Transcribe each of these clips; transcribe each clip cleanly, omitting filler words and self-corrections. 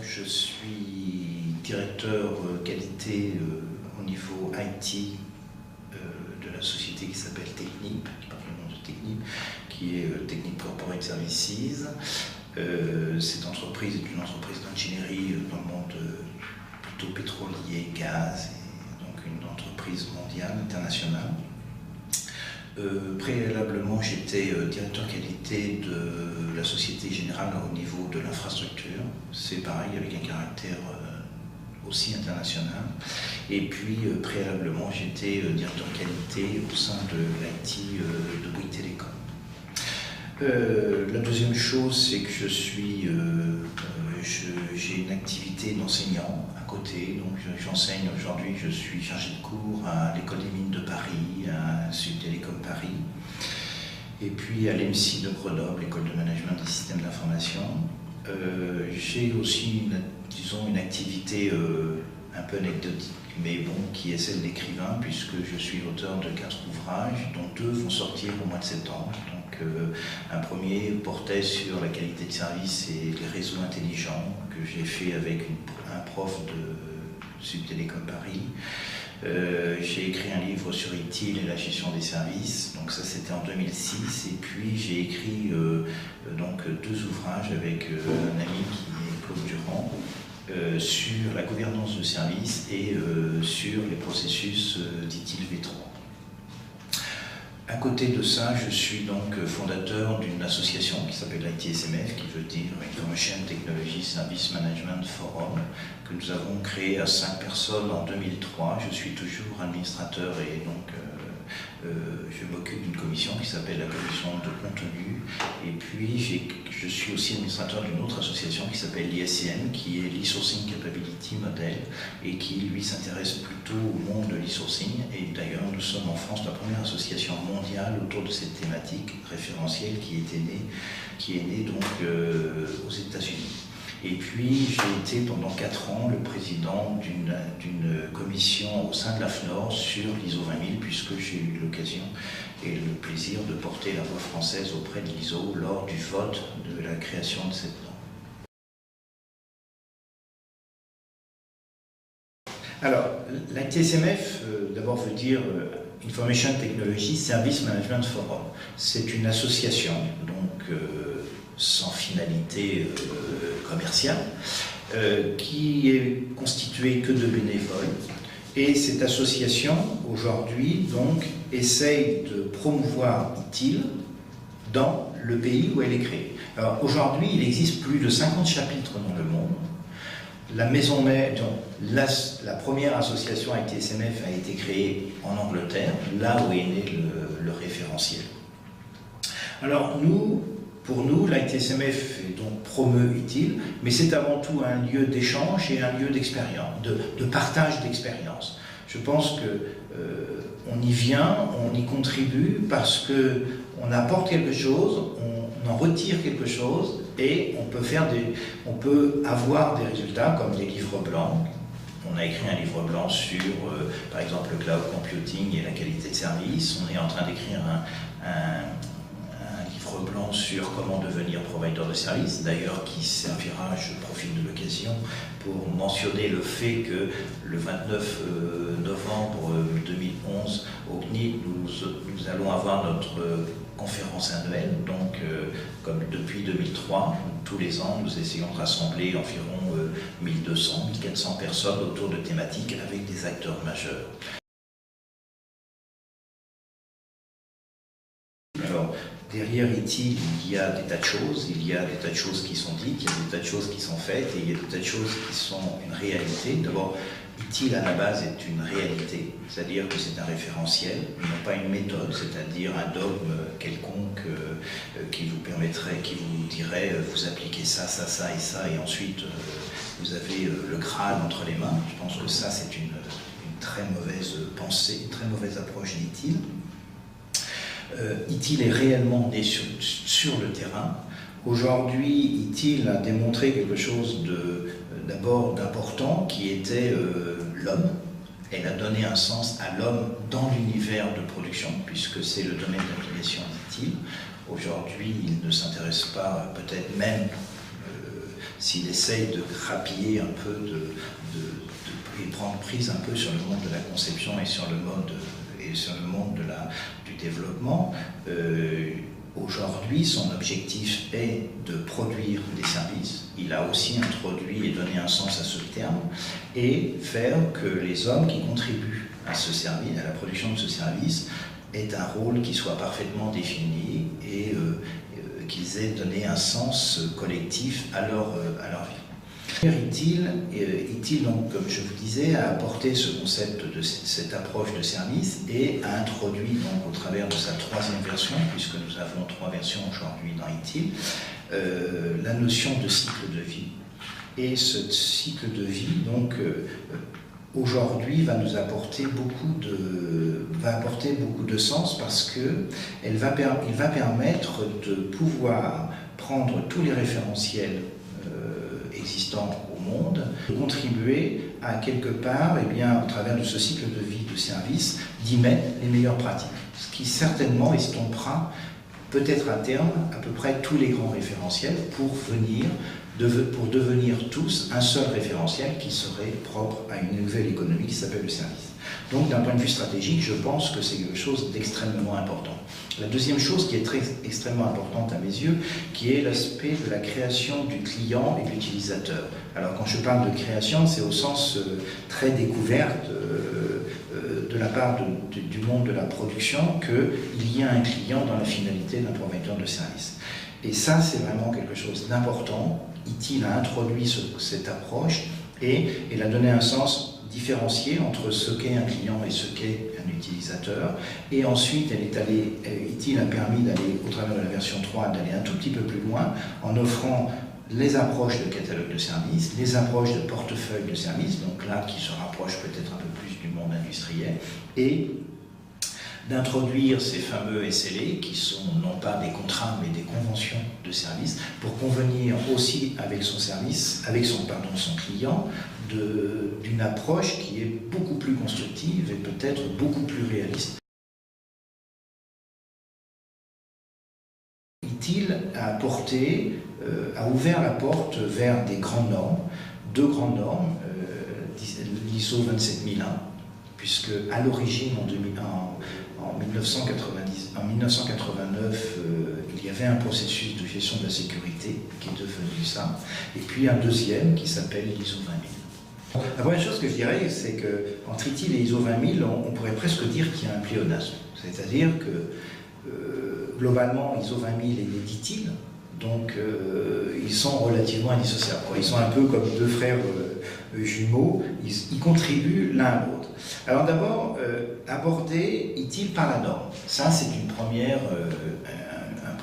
je suis directeur qualité au niveau IT de la société qui s'appelle Technip, qui porte le nom de Technip, qui est Technip Corporate Services. Cette entreprise est une entreprise d'ingénierie dans le monde plutôt pétrolier, gaz, et donc une entreprise mondiale, internationale. Préalablement, j'étais directeur qualité de la Société Générale au niveau de l'infrastructure. C'est pareil, avec un caractère aussi international. Et puis, préalablement, j'étais directeur qualité au sein de l'IT de Bouygues Télécom. La deuxième chose, c'est que j'ai une activité d'enseignant à côté, donc j'enseigne aujourd'hui, je suis chargé de cours à l'École des Mines de Paris, à Sud Télécom Paris, et puis à l'EMSI de Grenoble, l'École de Management des Systèmes d'Information. J'ai aussi, une activité un peu anecdotique, mais bon, qui est celle d'écrivain, puisque je suis l'auteur de 4 ouvrages, dont 2 vont sortir au mois de septembre. Donc, un premier portait sur la qualité de service et les réseaux intelligents, que j'ai fait avec un prof de Sud Télécom Paris. J'ai écrit un livre sur ITIL et la gestion des services, donc ça c'était en 2006, et puis j'ai écrit donc 2 ouvrages avec un ami qui est Claude Durand, sur la gouvernance de service et sur les processus d'ITIL V3. À côté de ça, je suis donc fondateur d'une association qui s'appelle l'ITSMF, qui veut dire Information Technology Service Management Forum, que nous avons créé à 5 personnes en 2003. Je suis toujours administrateur et donc je m'occupe d'une commission qui s'appelle la commission de contenu. Et puis je suis aussi administrateur d'une autre association qui s'appelle l'ISCM, qui est l'e-sourcing capability model, et qui lui s'intéresse plutôt au monde de l'e-sourcing. Et d'ailleurs nous sommes en France la première association mondiale autour de cette thématique référentielle qui est née donc aux États-Unis. Et puis j'ai été pendant 4 ans le président d'une commission au sein de l'AFNOR sur l'ISO 20000, puisque j'ai eu l'occasion et le plaisir de porter la voix française auprès de l'ISO lors du vote de la création de cette norme. Alors, l'ITSMF, d'abord veut dire Information Technology Service Management Forum. C'est une association, donc sans finalité commerciale, qui est constituée que de bénévoles. Et cette association, aujourd'hui, donc, essaye de promouvoir ITIL dans le pays où elle est créée. Alors, aujourd'hui, il existe plus de 50 chapitres dans le monde. La maison mère, la première association ITSMF a été créée en Angleterre, là où est né le référentiel. Alors, pour nous, l'ITSMF est donc promeut ITIL, mais c'est avant tout un lieu d'échange et un lieu d'expérience, de partage d'expérience. Je pense qu'on y vient, on y contribue parce qu'on apporte quelque chose, on en retire quelque chose et on peut avoir des résultats comme des livres blancs. On a écrit un livre blanc sur, par exemple, le cloud computing et la qualité de service. On est en train d'écrire un livre blanc sur comment devenir provider de service, d'ailleurs qui servira, je profite de l'occasion, pour mentionner le fait que le 29 novembre 2011, au CNIL, nous allons avoir notre conférence annuelle, donc comme depuis 2003, tous les ans, nous essayons de rassembler environ 1200, 1400 personnes autour de thématiques avec des acteurs majeurs. Alors, derrière ITIL, il y a des tas de choses, il y a des tas de choses qui sont dites, il y a des tas de choses qui sont faites, et il y a des tas de choses qui sont une réalité. D'abord, ITIL à la base est une réalité, c'est-à-dire que c'est un référentiel, non pas une méthode, c'est-à-dire un dogme quelconque qui vous permettrait, qui vous dirait vous appliquez ça, ça, ça et ça, et ensuite vous avez le Graal entre les mains. Je pense que ça c'est une très mauvaise pensée, une très mauvaise approche d'ITIL. ITIL est réellement né sur le terrain. Aujourd'hui, ITIL a démontré quelque chose d'abord d'important qui était l'homme. Elle a donné un sens à l'homme dans l'univers de production, puisque c'est le domaine d'application d'ITIL. Aujourd'hui, il ne s'intéresse pas, peut-être même, s'il essaye de grappiller un peu, et prendre prise un peu sur le monde de la conception et sur le monde du développement, aujourd'hui, son objectif est de produire des services. Il a aussi introduit et donné un sens à ce terme, et faire que les hommes qui contribuent à ce service, à la production de ce service, aient un rôle qui soit parfaitement défini et qu'ils aient donné un sens collectif à leur vie. ITIL, donc, comme je vous disais, a apporté ce concept de cette approche de service et a introduit, donc, au travers de sa troisième version, puisque nous avons 3 versions aujourd'hui dans ITIL, la notion de cycle de vie. Et ce cycle de vie, donc, aujourd'hui, va nous apporter beaucoup de sens, parce qu'il va permettre de pouvoir prendre tous les référentiels existants au monde, de contribuer à quelque part, eh bien, au travers de ce cycle de vie de service, d'y mettre les meilleures pratiques. Ce qui certainement estompera peut-être à terme à peu près tous les grands référentiels pour devenir tous un seul référentiel qui serait propre à une nouvelle économie qui s'appelle le service. Donc d'un point de vue stratégique, je pense que c'est quelque chose d'extrêmement important. La deuxième chose qui est extrêmement importante à mes yeux, qui est l'aspect de la création du client et de l'utilisateur. Alors quand je parle de création, c'est au sens très découverte de la part du monde de la production qu'il y a un client dans la finalité d'un provider de service. Et ça, c'est vraiment quelque chose d'important. ITIL a introduit cette approche et elle a donné un sens différencié entre ce qu'est un client et ce qu'est un utilisateur. Et ensuite, ITIL a permis d'aller, au travers de la version 3, d'aller un tout petit peu plus loin en offrant les approches de catalogue de services, les approches de portefeuille de services, donc là qui se rapproche peut-être un peu plus du monde industriel, et d'introduire ces fameux SLA qui sont non pas des contrats mais des conventions de service pour convenir aussi avec son service, avec son client, d'une approche qui est beaucoup plus constructive et peut-être beaucoup plus réaliste. ITIL a ouvert la porte vers des grandes normes, 2 grandes normes, l'ISO 27001, puisque à l'origine, en 1989, il y avait un processus de gestion de la sécurité qui est devenu ça, et puis un deuxième qui s'appelle l'ISO 20000. La première chose que je dirais, c'est qu'entre ITIL et ISO 20000, on pourrait presque dire qu'il y a un pléonasme. C'est-à-dire que globalement, ISO 20000 est né d'ITIL, donc ils sont relativement indissociables. Ils sont un peu comme 2 frères jumeaux, ils contribuent l'un à l'autre. Alors d'abord, aborder ITIL par la norme. Ça, c'est un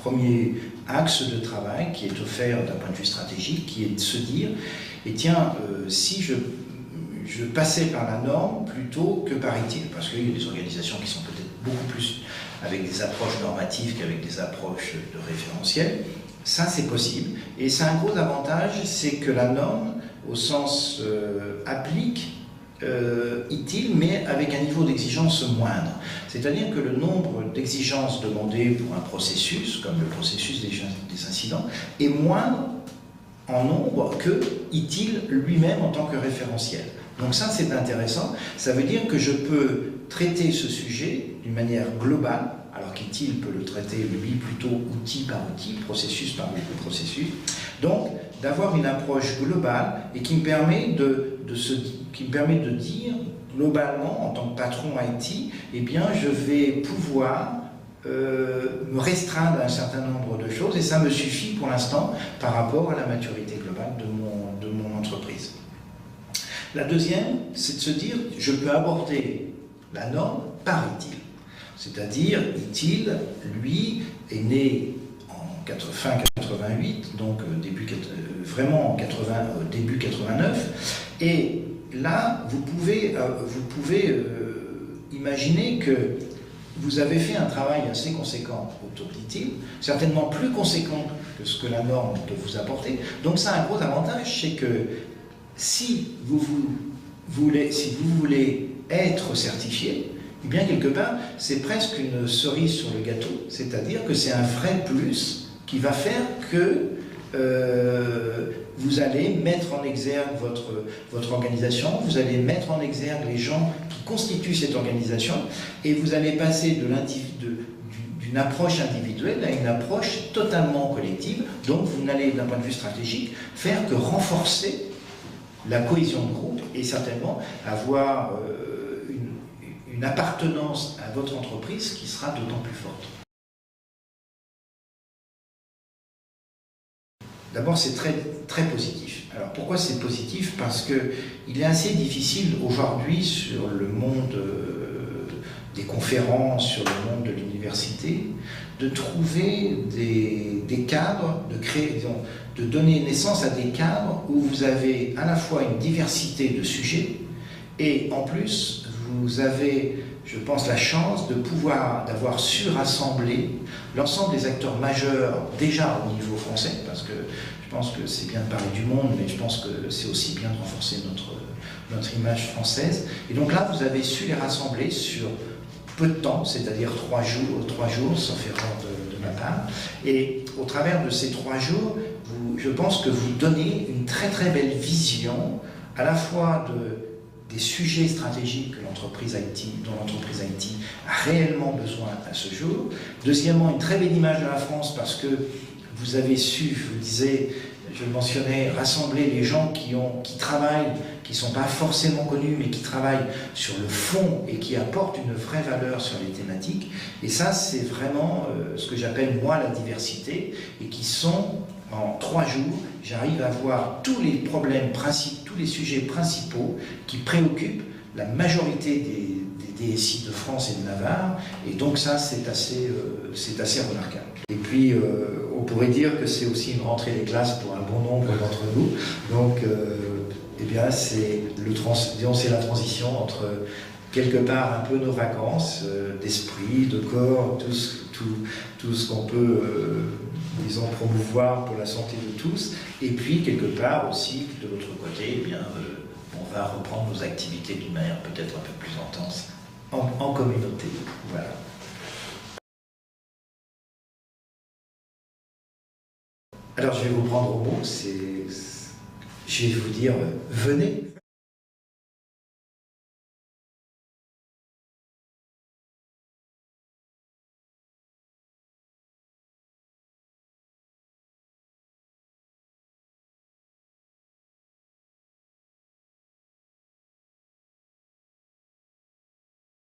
premier axe de travail qui est offert d'un point de vue stratégique, qui est de se dire, et tiens, si je passais par la norme plutôt que par ITIL, parce qu'il y a des organisations qui sont peut-être beaucoup plus avec des approches normatives qu'avec des approches de référentiel, ça c'est possible. Et c'est un gros avantage, c'est que la norme, au sens applique ITIL, mais avec un niveau d'exigence moindre. C'est-à-dire que le nombre d'exigences demandées pour un processus, comme le processus des incidents, est moindre en nombre que ITIL lui-même en tant que référentiel. Donc ça, c'est intéressant. Ça veut dire que je peux traiter ce sujet d'une manière globale, alors qu'ITIL peut le traiter, lui, plutôt outil par outil, processus par processus. Donc, d'avoir une approche globale et qui me permet de dire, globalement, en tant que patron IT, eh bien, je vais pouvoir me restreindre à un certain nombre de choses, et ça me suffit pour l'instant par rapport à la maturité globale de mon entreprise. La deuxième, c'est de se dire, je peux aborder la norme par ITIL. C'est-à-dire, ITIL, lui, est né fin 88, donc vraiment début 89, et là, vous pouvez imaginer que vous avez fait un travail assez conséquent autour d'ITIL, certainement plus conséquent que ce que la norme peut vous apporter. Donc ça a un gros avantage, c'est que si vous voulez être certifié, eh bien quelque part, c'est presque une cerise sur le gâteau, c'est-à-dire que c'est un vrai plus qui va faire que vous allez mettre en exergue votre organisation, vous allez mettre en exergue les gens qui constituent cette organisation, et vous allez passer d'une approche individuelle à une approche totalement collective. Donc vous n'allez, d'un point de vue stratégique, faire que renforcer la cohésion de groupe et certainement avoir une appartenance à votre entreprise qui sera d'autant plus forte. D'abord, c'est très, très positif. Alors pourquoi c'est positif? Parce qu'il est assez difficile aujourd'hui sur le monde des conférences, sur le monde de l'université, de trouver des cadres, de donner naissance à des cadres où vous avez à la fois une diversité de sujets et en plus vous avez, je pense, la chance d'avoir su rassembler l'ensemble des acteurs majeurs déjà au niveau français, parce que je pense que c'est bien de parler du monde, mais je pense que c'est aussi bien de renforcer notre image française. Et donc là, vous avez su les rassembler sur peu de temps, c'est-à-dire 3 jours, sauf erreur de ma part. Et au travers de ces 3 jours, je pense que vous donnez une très très belle vision à la fois des sujets stratégiques dont l'entreprise IT a réellement besoin à ce jour. Deuxièmement, une très belle image de la France parce que vous avez su, je vous le disais, je le mentionnais, rassembler les gens qui travaillent, qui ne sont pas forcément connus, mais qui travaillent sur le fond et qui apportent une vraie valeur sur les thématiques. Et ça, c'est vraiment ce que j'appelle, moi, la diversité, et qui sont, en 3 jours, j'arrive à voir tous les problèmes principaux, tous les sujets principaux qui préoccupent la majorité des DSI de France et de Navarre. Et donc ça, c'est assez remarquable. Et puis, on pourrait dire que c'est aussi une rentrée des classes pour un bon nombre d'entre nous. Donc, eh bien, c'est la transition entre, quelque part, un peu nos vacances d'esprit, de corps, tout ce qu'on peut, disons, promouvoir pour la santé de tous. Et puis, quelque part aussi, de l'autre côté, eh bien, on va reprendre nos activités d'une manière peut-être un peu plus intense en communauté. Voilà. Alors je vais vous prendre au mot, je vais vous dire venez.